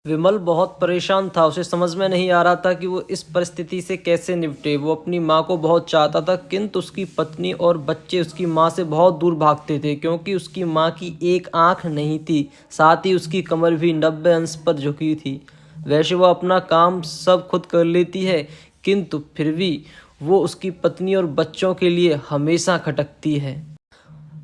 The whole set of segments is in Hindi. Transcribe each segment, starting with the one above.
विमल बहुत परेशान था। उसे समझ में नहीं आ रहा था कि वो इस परिस्थिति से कैसे निपटे। वो अपनी माँ को बहुत चाहता था, किंतु उसकी पत्नी और बच्चे उसकी माँ से बहुत दूर भागते थे, क्योंकि उसकी माँ की एक आँख नहीं थी, साथ ही उसकी कमर भी 90 अंश पर झुकी थी। वैसे वो अपना काम सब खुद कर लेती है, किंतु फिर भी वो उसकी पत्नी और बच्चों के लिए हमेशा खटकती है।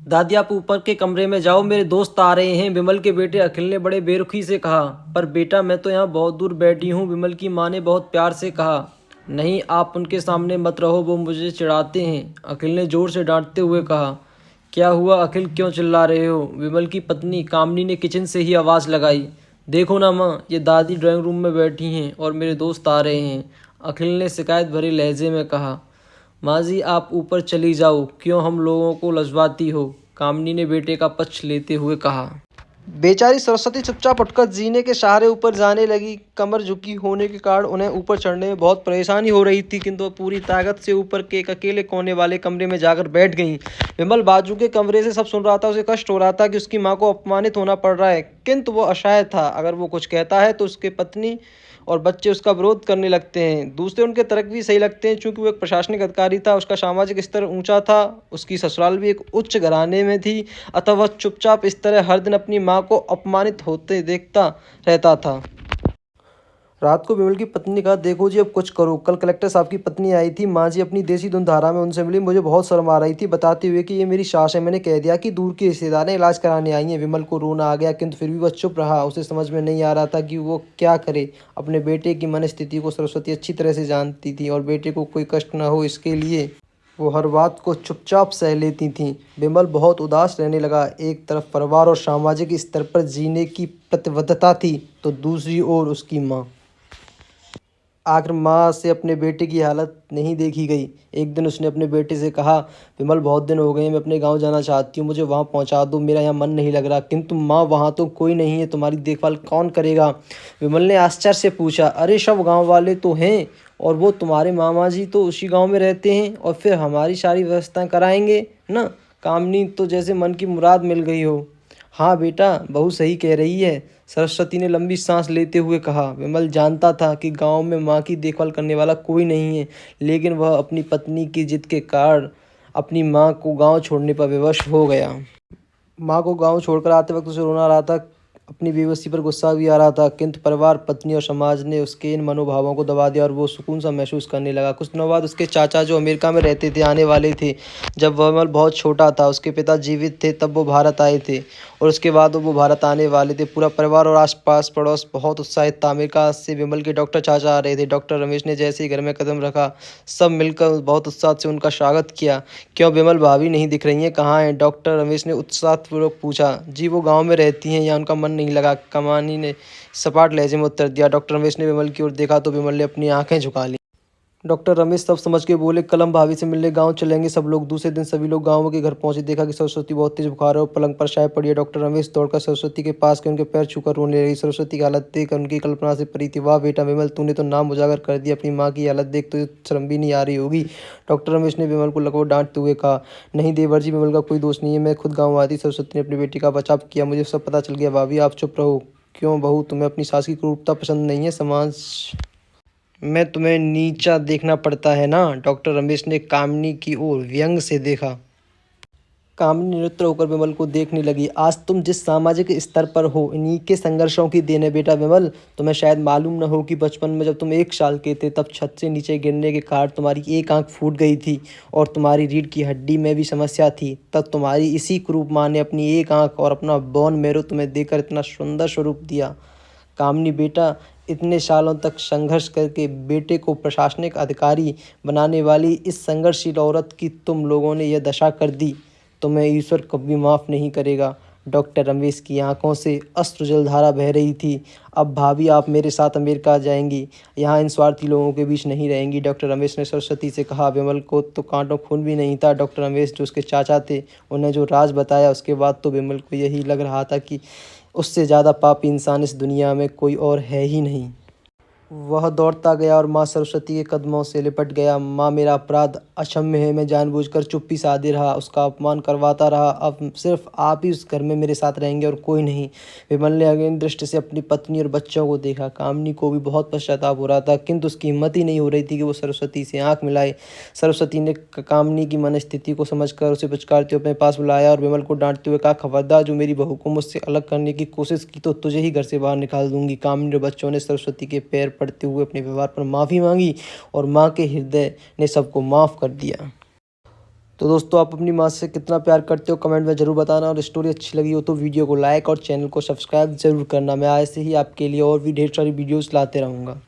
दादी, आप ऊपर के कमरे में जाओ, मेरे दोस्त आ रहे हैं, विमल के बेटे अखिल ने बड़े बेरुखी से कहा। पर बेटा, मैं तो यहाँ बहुत दूर बैठी हूँ, विमल की माँ ने बहुत प्यार से कहा। नहीं, आप उनके सामने मत रहो, वो मुझे चिढ़ाते हैं, अखिल ने जोर से डांटते हुए कहा। क्या हुआ अखिल, क्यों चिल्ला रहे हो? विमल की पत्नी कामनी ने किचन से ही आवाज़ लगाई। देखो ना माँ, ये दादी ड्राइंग रूम में बैठी हैं और मेरे दोस्त आ रहे हैं, अखिल ने शिकायत भरे लहजे में कहा। माँ जी, आप ऊपर चली जाओ, क्यों हम लोगों को लजवाती हो? कामनी ने बेटे का पक्ष लेते हुए कहा। बेचारी सरस्वती चुपचाप उठकर जीने के सहारे ऊपर जाने लगी। कमर झुकी होने के कारण उन्हें ऊपर चढ़ने में बहुत परेशानी हो रही थी, किंतु वो पूरी ताकत से ऊपर के एक अकेले कोने वाले कमरे में जाकर बैठ गई। विमल बाजू के कमरे से सब सुन रहा था। उसे कष्ट हो रहा था कि उसकी माँ को अपमानित होना पड़ रहा है, किंतु वो असहाय था। अगर वो कुछ कहता है तो उसके पत्नी और बच्चे उसका विरोध करने लगते हैं। दूसरे उनके तर्क भी सही लगते हैं, चूंकि वो एक प्रशासनिक अधिकारी था, उसका सामाजिक स्तर ऊंचा था, उसकी ससुराल भी एक उच्च घराने में थी, अतः वह चुपचाप इस तरह हर दिन अपनी माँ को अपमानित होते देखता रहता था। रात को विमल की पत्नी ने कहा, देखो जी अब कुछ करो, कल कलेक्टर साहब की पत्नी आई थी, माँ जी अपनी देसी धुन धारा में उनसे मिली, मुझे बहुत शर्म आ रही थी, बताते हुए कि ये मेरी सास है। मैंने कह दिया कि दूर की रिश्तेदारें इलाज कराने आई हैं। विमल को रोना आ गया, किंतु फिर भी वह चुप रहा। उसे समझ में नहीं आ रहा था कि वो क्या करे। अपने बेटे की मनस्थिति को सरस्वती अच्छी तरह से जानती थी और बेटे को कोई कष्ट न हो इसके लिए वो हर बात को चुपचाप सह लेती थीं। विमल बहुत उदास रहने लगा। एक तरफ परिवार और सामाजिक स्तर पर जीने की प्रतिबद्धता थी, तो दूसरी ओर उसकी माँ। आखिर माँ से अपने बेटे की हालत नहीं देखी गई। एक दिन उसने अपने बेटे से कहा, विमल बहुत दिन हो गए हैं, मैं अपने गांव जाना चाहती हूँ, मुझे वहाँ पहुँचा दो, मेरा यहाँ मन नहीं लग रहा। किंतु माँ, वहाँ तो कोई नहीं है, तुम्हारी देखभाल कौन करेगा? विमल ने आश्चर्य से पूछा। अरे सब गाँव वाले तो हैं, और वो तुम्हारे मामा जी तो उसी गाँव में रहते हैं, और फिर हमारी सारी व्यवस्थाएँ कराएंगे ना। कामनी तो जैसे मन की मुराद मिल गई हो। हाँ बेटा, बहू सही कह रही है, सरस्वती ने लंबी सांस लेते हुए कहा। विमल जानता था कि गांव में माँ की देखभाल करने वाला कोई नहीं है, लेकिन वह अपनी पत्नी की जिद के कारण अपनी माँ को गांव छोड़ने पर विवश हो गया। माँ को गांव छोड़कर आते वक्त उसे रोना आ रहा था, अपनी बेबसी पर गुस्सा भी आ रहा था, किंतु परिवार, पत्नी और समाज ने उसके इन मनोभावों को दबा दिया और वो सुकून सा महसूस करने लगा। कुछ दिनों बाद उसके चाचा, जो अमेरिका में रहते थे, आने वाले थे। जब वह विमल बहुत छोटा था, उसके पिता जीवित थे, तब वो भारत आए थे, और उसके बाद वो भारत आने वाले थे। पूरा परिवार और आसपास पड़ोस बहुत उत्साहित था। अमेरिका से विमल के डॉक्टर चाचा आ रहे थे। डॉक्टर रमेश ने जैसे ही घर में कदम रखा, सब मिलकर बहुत उत्साह से उनका स्वागत किया। क्यों विमल भाभी नहीं दिख रही हैं, कहाँ हैं? डॉक्टर रमेश ने उत्साहपूर्वक पूछा। जी वो गांव में रहती हैं, या उनका मन नहीं लगा, कमानी ने सपाट लहजे में उत्तर दिया। डॉक्टर रमेश ने विमल की ओर देखा तो विमल ने अपनी आंखें झुका ली। डॉक्टर रमेश सब समझ के बोले, कलम भाभी से मिलने गांव चलेंगे सब लोग। दूसरे दिन सभी लोग गांव के घर पहुंचे। देखा कि सरस्वती बहुत तेज बुखार है और पलंग पर शायद पड़ी है। डॉक्टर रमेश दौड़कर सरस्वती के पास गए, उनके पैर छूकर रोने लगी। सरस्वती की हालत देख उनकी कल्पना से परी थी। वाह बेटा विमल, तूने तो नाम उजागर कर दिया, अपनी माँ की हालत देख तो शर्म भी नहीं आ रही होगी। डॉक्टर रमेश ने विमल को लगभग डांटते हुए कहा। नहीं देवर जी, विमल का कोई दोष नहीं है, मैं खुद गाँव आई थी। सरस्वती ने अपनी बेटी का बचाव किया। मुझे सब पता चल गया। भाभी आप चुप रहो। क्यों बहू, तुम्हें अपनी सास की क्रूरता पसंद नहीं है? समाज में तुम्हें नीचा देखना पड़ता है ना? डॉक्टर रमेश ने कामिनी की ओर व्यंग से देखा। कामिनी निरुत्तर होकर विमल को देखने लगी। आज तुम जिस सामाजिक स्तर पर हो, इन्हीं के संघर्षों की देन है बेटा विमल। तुम्हें शायद मालूम न हो कि बचपन में जब तुम 1 साल के थे, तब छत से नीचे गिरने के कारण तुम्हारी एक आंख फूट गई थी और तुम्हारी रीढ़ की हड्डी में भी समस्या थी। तब तुम्हारी इसी कुरूप माँ ने अपनी एक आंख और अपना बोन मैरो तुम्हें देकर इतना सुंदर स्वरूप दिया। कामिनी बेटा, इतने सालों तक संघर्ष करके बेटे को प्रशासनिक अधिकारी बनाने वाली इस संघर्षशील औरत की तुम लोगों ने यह दशा कर दी, तुम्हें ईश्वर कभी माफ़ नहीं करेगा। डॉक्टर रमेश की आंखों से अश्रु जलधारा बह रही थी। अब भाभी आप मेरे साथ अमेरिका जाएंगी, यहाँ इन स्वार्थी लोगों के बीच नहीं रहेंगी। डॉक्टर रमेश ने सरस्वती से कहा। विमल को तो कांटों खून भी नहीं था। डॉक्टर रमेश जो उसके चाचा थे, उन्हें जो राज बताया, उसके बाद तो विमल को यही लग रहा था कि उससे ज़्यादा पापी इंसान इस दुनिया में कोई और है ही नहीं। वह दौड़ता गया और माँ सरस्वती के कदमों से लिपट गया। माँ, मेरा अपराध अक्षम्य है, मैं जानबूझकर चुप्पी साधे रहा, उसका अपमान करवाता रहा। अब सिर्फ आप ही उस घर में मेरे साथ रहेंगे और कोई नहीं। विमल ने अगेन दृष्टि से अपनी पत्नी और बच्चों को देखा। कामिनी को भी बहुत पश्चाताप हो रहा था, किंतु उसकी हिम्मत ही नहीं हो रही थी कि वो सरस्वती से आंख मिलाए। सरस्वती ने कामिनी की मनस्थिति को समझकर उसे पुचकारते हुए अपने पास बुलाया और विमल को डांटते हुए कहा, खबरदार जो मेरी बहू को मुझसे अलग करने की कोशिश की तो तुझे ही घर से बाहर निकाल दूंगी। कामिनी और बच्चों ने सरस्वती के पैर पड़ते हुए अपने व्यवहार पर माफ़ी मांगी और माँ के हृदय ने सबको माफ़ कर दिया। तो दोस्तों, आप अपनी माँ से कितना प्यार करते हो कमेंट में ज़रूर बताना, और स्टोरी अच्छी लगी हो तो वीडियो को लाइक और चैनल को सब्सक्राइब ज़रूर करना। मैं ऐसे ही आपके लिए और भी ढेर सारी वीडियोस लाते रहूँगा।